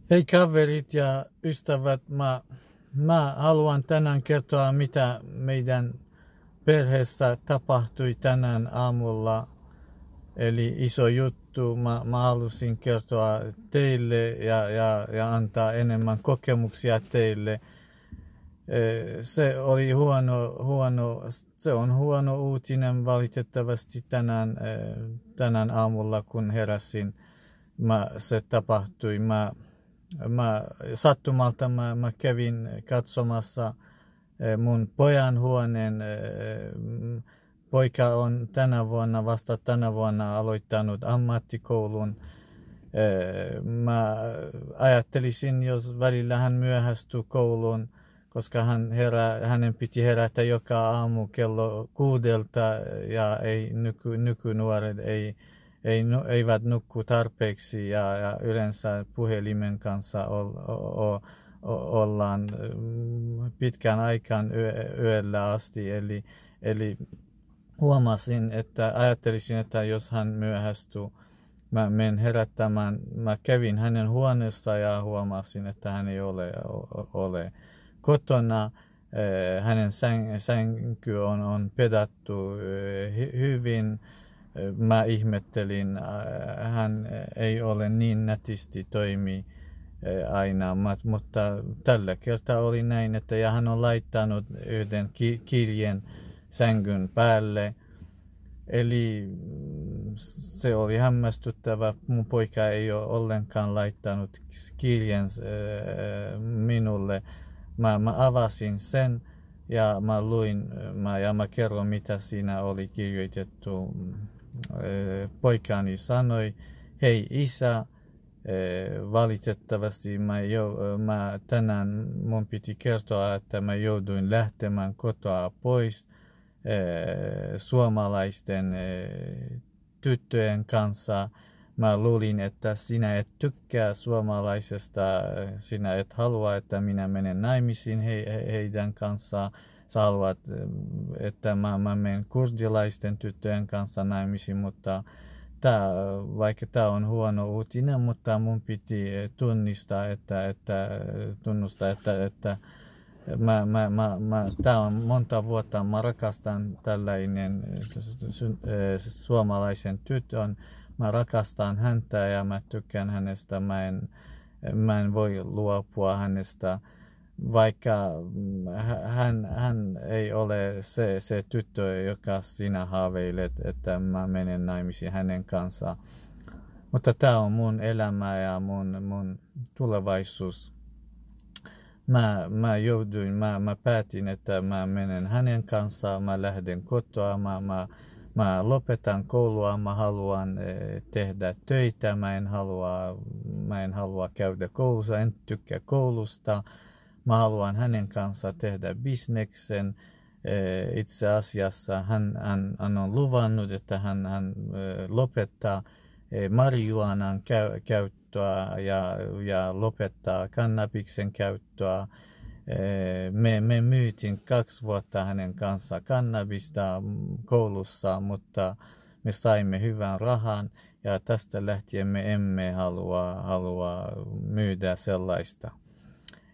Hei kaverit ja ystävät, mä haluan tänään kertoa, mitä meidän perheessä tapahtui tänään aamulla. Eli iso juttu, mä halusin kertoa teille ja antaa enemmän kokemuksia teille. Se oli se on huono uutinen valitettavasti tänään aamulla, kun heräsin. Se tapahtui. Sattumalta mä kävin katsomassa mun pojan huoneen. Poika on vasta tänä vuonna aloittanut ammattikoulun. Mä ajattelisin, jos välillä hän myöhästyi kouluun, koska hänen piti herätä joka aamu kello 6 ja nykynuoret eivät nukku tarpeeksi ja yleensä puhelimen kanssa ollaan pitkään aikaan yöllä asti. Eli ajattelisin, että jos hän myöhästyy, mä menen herättämään. Mä kävin hänen huoneessa ja huomasin, että hän ei ole kotona. Hänen sänky on pedattu hyvin. Mä ihmettelin, hän ei ole niin nätisti toimi aina, mutta tällä kertaa oli näin, että hän on laittanut yhden kirjeen sängyn päälle. Eli se oli hämmästyttävä. Mun poika ei ole ollenkaan laittanut kirjeen minulle. Mä avasin sen ja mä luin ja mä kerron, mitä siinä oli kirjoitettu. Poikani sanoi, hei isä, valitettavasti tänään mun piti kertoa, että mä jouduin lähtemään kotoa pois suomalaisten tyttöjen kanssa. Mä luulin, että sinä et tykkää suomalaisesta, sinä et halua, että minä menen naimisiin heidän kanssaan. Sä haluat, että mä menen kurdilaisten tyttöjen kanssa naimisiin, mutta vaikka tämä on huono uutinen, mutta mun piti tunnustaa, että tämä on monta vuotta, mä rakastan tällainen suomalaisen tytön, mä rakastan häntä ja mä tykkään hänestä, mä en voi luopua hänestä. Vaikka hän ei ole se tyttö, joka sinä haaveilet, että mä menen naimisiin hänen kanssaan. Mutta tämä on mun elämä ja mun tulevaisuus. Mä päätin, että mä menen hänen kanssaan, mä lähden kotoa, mä lopetan koulua, mä haluan tehdä töitä, mä en halua käydä koulussa, en tykkää koulusta. Mä haluan hänen kanssa tehdä bisneksen. Itse asiassa hän on luvannut, että hän lopettaa marijuanan käyttöä ja lopettaa kannabiksen käyttöä. Me myytiin 2 vuotta hänen kanssa kannabista koulussa, mutta me saimme hyvän rahan ja tästä lähtien me emme halua myydä sellaista.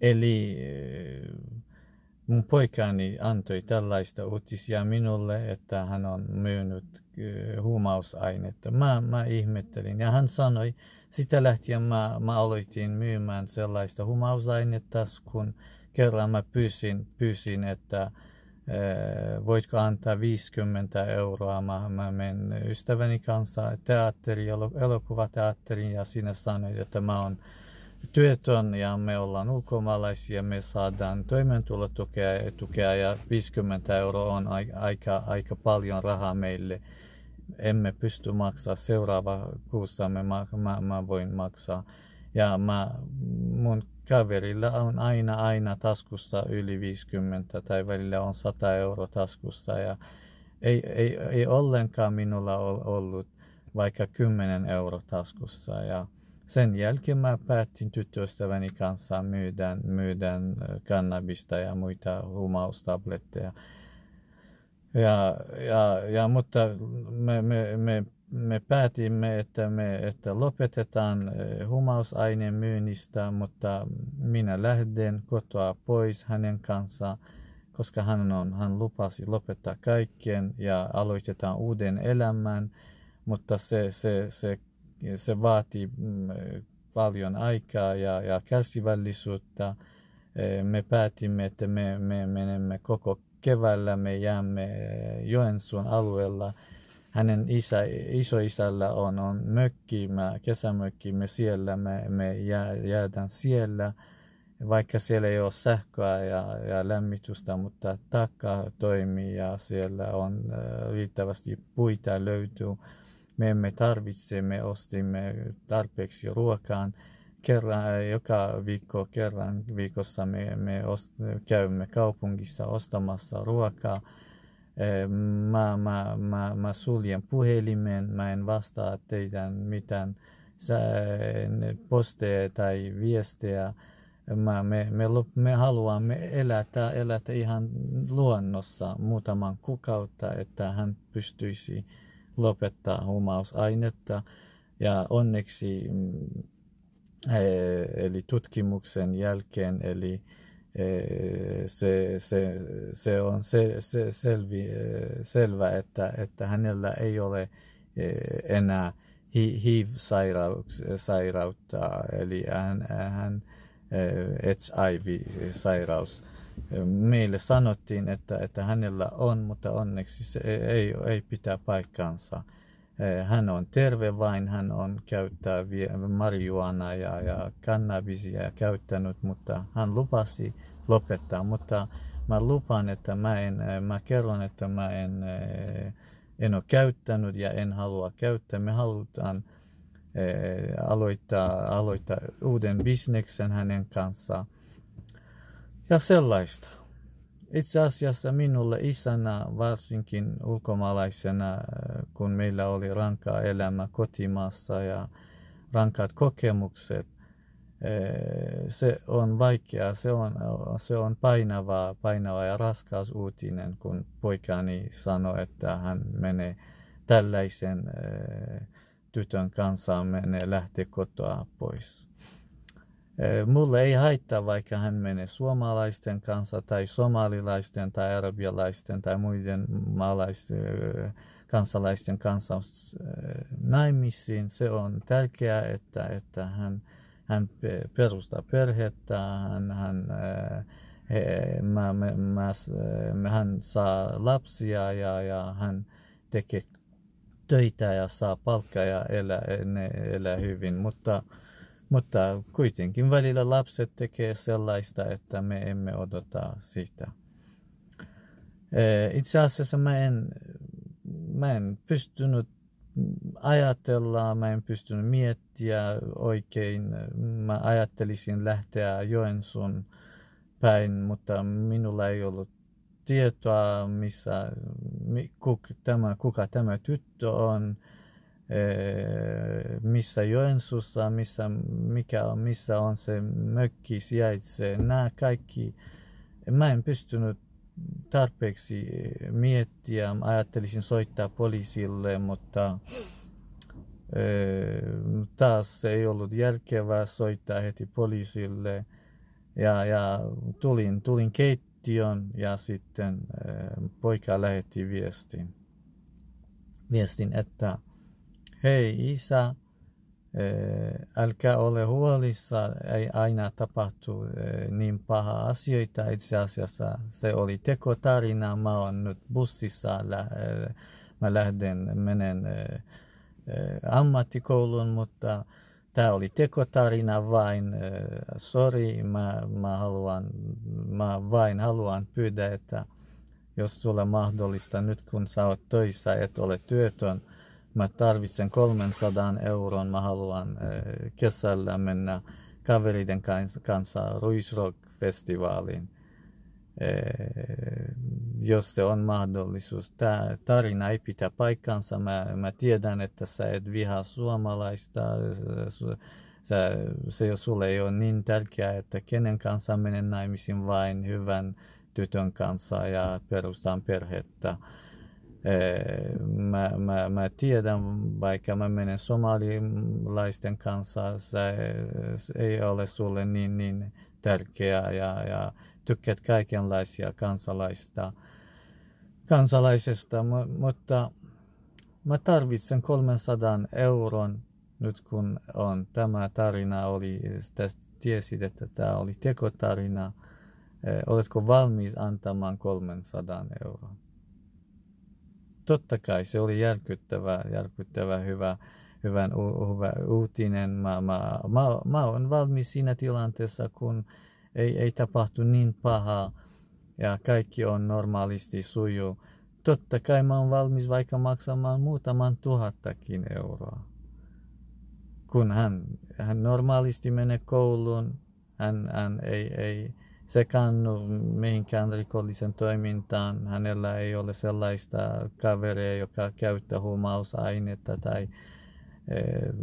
Eli mun poikani antoi tällaista uutisia minulle, että hän on myynyt huumausainetta. Mä ihmettelin ja hän sanoi, sitä lähtien mä aloitin myymään sellaista huumausainetta, kun kerran mä pyysin että voitko antaa 50 €. Mä menen ystäväni kanssa elokuvateatteriin ja siinä sanoin, että mä oon työtön ja me ollaan ulkomaalaisia, me saadaan toimeentulotukea ja 50 € on aika paljon rahaa meille. Emme pysty maksaa, seuraava kuussa mä voin maksaa. Ja mun kaverilla on aina taskussa yli 50 tai välillä on 100 € taskussa ja ei ollenkaan minulla ollut vaikka 10 € taskussa ja sen jälkeen mä päätin tyttöystäväni kanssa myydään kannabista ja muita huumaustabletteja. Mutta me me päätimme, että lopetetaan huumausaineen myynnistä, mutta minä lähden kotoa pois hänen kanssaan, koska hän lupasi lopettaa kaikkien ja aloitetaan uuden elämän, mutta se vaatii paljon aikaa ja kärsivällisyyttä. Me päätimme, että me menemme koko keväällä, me jäämme Joensuun alueella. Hänen isoisällä on mökki, kesämökki, me siellä, me jäädään siellä, vaikka siellä ei ole sähköä ja lämmitystä, mutta takka toimii ja siellä on riittävästi puita löytyy. Me emme tarvitse, me ostimme tarpeeksi ruokaan. Joka viikko, kerran viikossa me käymme kaupungissa ostamassa ruokaa. Mä suljen puhelimen, mä en vastaa teidän mitään posteja tai viestejä. Me haluamme elätä ihan luonnossa muutaman kuukautta, että hän pystyisi lopettaa huumausainetta. Ja onneksi eli tutkimuksen jälkeen, eli se on selvä, että hänellä ei ole enää HIV-sairautta, eli hän HIV-sairaus. Meille sanottiin, että hänellä on, mutta onneksi se ei pitää paikkansa. Hän on terve vain, hän on käyttää marijuanaa ja kannabisia käyttänyt, mutta hän lupasi lopettaa. Mutta mä lupaan, että mä kerron, että mä en ole käyttänyt ja en halua käyttää. Me halutaan aloittaa uuden bisneksen hänen kanssaan ja sellaista. Itse asiassa minulle isänä, varsinkin ulkomaalaisena, kun meillä oli rankkaa elämä kotimaassa ja rankkaat kokemukset, se on vaikea, se on painava ja raskas uutinen, kun poikani sanoi, että hän menee tällaisen tytön kanssa, lähtee kotoa pois. Mulle ei haittaa, vaikka hän menee suomalaisten kanssa tai somalilaisten tai arabialaisten tai muiden kansalaisten kanssa naimisiin. Se on tärkeää, että hän perustaa perhettä, hän saa lapsia ja hän tekee töitä ja saa palkkaa ja elää hyvin, mutta kuitenkin välillä lapset tekee sellaista, että me emme odota sitä. Itse asiassa mä en pystynyt ajatella, mä en pystynyt miettiä oikein. Mä ajattelisin lähteä Joensuun päin, mutta minulla ei ollut tietoa, kuka tämä tyttö on. Missä Joensuussa, missä on se mökki sijaitsee. Nämä kaikki, mä en pystynyt tarpeeksi miettiä. Ajattelisin soittaa poliisille, mutta taas ei ollut järkevää soittaa heti poliisille. Ja tulin keittiön ja sitten poika lähetti viestin, että hei isä, älkää ole huolissa, ei aina tapahtu niin paha asioita. Itse asiassa se oli tekotarina. Mä oon nyt bussissa, mä menen ammattikouluun, mutta tää oli tekotarina vain. Sorry, mä vain haluan pyydä, että jos sulle mahdollista nyt kun sä oot töissä, et ole työtön, mä tarvitsen 300 €. Mä haluan kesällä mennä kaveriden kanssa Ruisrock-festivaaliin. Jos se on mahdollisuus. Tämä tarina ei pitää paikkansa. Mä tiedän, että sä et vihaa suomalaista. Sulle ei ole niin tärkeää, että kenen kanssa menen naimisiin, vain hyvän tytön kanssa ja perustan perhettä. Mä tiedän, vaikka mä menen somalilaisten kanssa, se ei ole sulle niin tärkeää ja tykkäät kaikenlaisia kansalaisesta, mutta mä tarvitsen 300 euron nyt kun on tämä tarina oli, tiesit, että tämä oli tekotarina, oletko valmis antamaan 300 euroa? Totta kai se oli järkyttävä hyvä uutinen. Mä olen valmis siinä tilanteessa, kun ei tapahtu niin pahaa ja kaikki on normaalisti sujuu. Totta kai mä olen valmis vaikka maksamaan muutaman tuhattakin euroa. Kun hän normaalisti menee kouluun, hän ei sekaannu mihinkään rikollisen toimintaan. Hänellä ei ole sellaista kaveria, joka käyttää huumausainetta tai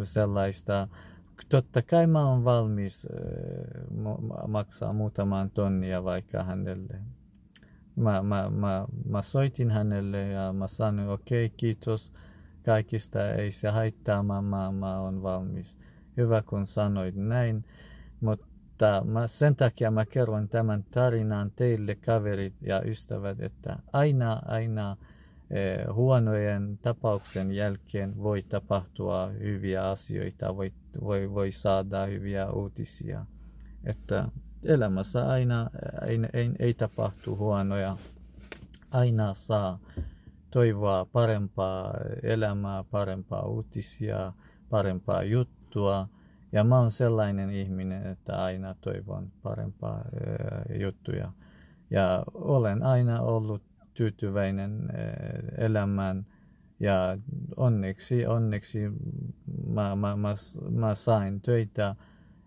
sellaista. Totta kai mä olen valmis maksaa muutaman tonnia vaikka hänelle. Mä soitin hänelle ja mä sanoin, okei, kiitos kaikista, ei se haittaa, mä olen valmis. Hyvä kun sanoit näin, mutta sen takia mä kerron tämän tarinan teille, kaverit ja ystävät, että aina huonojen tapauksen jälkeen voi tapahtua hyviä asioita, voi saada hyviä uutisia. Että elämässä aina ei tapahtu huonoja, aina saa toivoa parempaa elämää, parempaa uutisia, parempaa juttua. Ja mä oon sellainen ihminen, että aina toivon parempaa juttuja. Ja olen aina ollut tyytyväinen elämään. Ja onneksi mä sain töitä.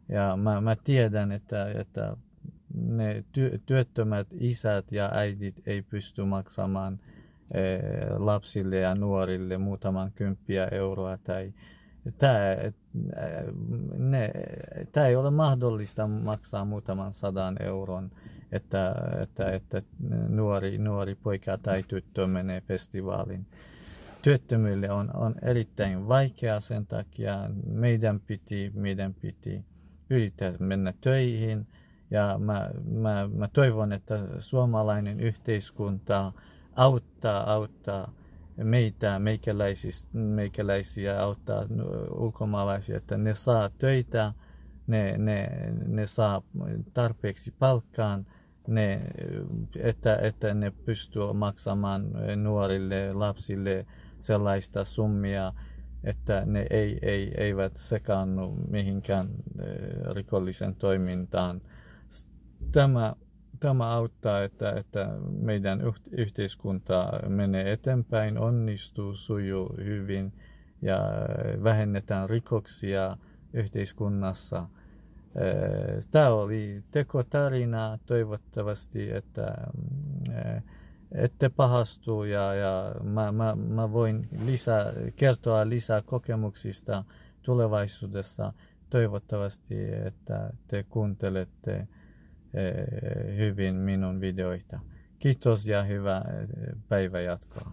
Ja mä tiedän, että ne työttömät isät ja äidit ei pysty maksamaan lapsille ja nuorille muutaman kymppiä euroa tai Tämä ei ole mahdollista maksaa muutaman 100 euron, että nuori poika tai tyttö menee festivaalin. Työttömille on erittäin vaikea, sen takia meidän piti yrittää mennä töihin. Ja mä toivon, että suomalainen yhteiskunta auttaa meikäläisiä auttaa ulkomaalaisia, että ne saa töitä, ne saa tarpeeksi palkkaan, että ne pystyy maksamaan nuorille lapsille sellaista summia, että ne eivät sekaannu mihinkään rikollisen toimintaan. Tämä auttaa, että meidän yhteiskunta menee eteenpäin, onnistuu, sujuu hyvin ja vähennetään rikoksia yhteiskunnassa. Tämä oli tekotarina, toivottavasti, että ette pahastu ja mä voin kertoa lisää kokemuksista tulevaisuudessa. Toivottavasti, että te kuuntelette hyvin minun videoita. Kiitos ja hyvää päivänjatkoa.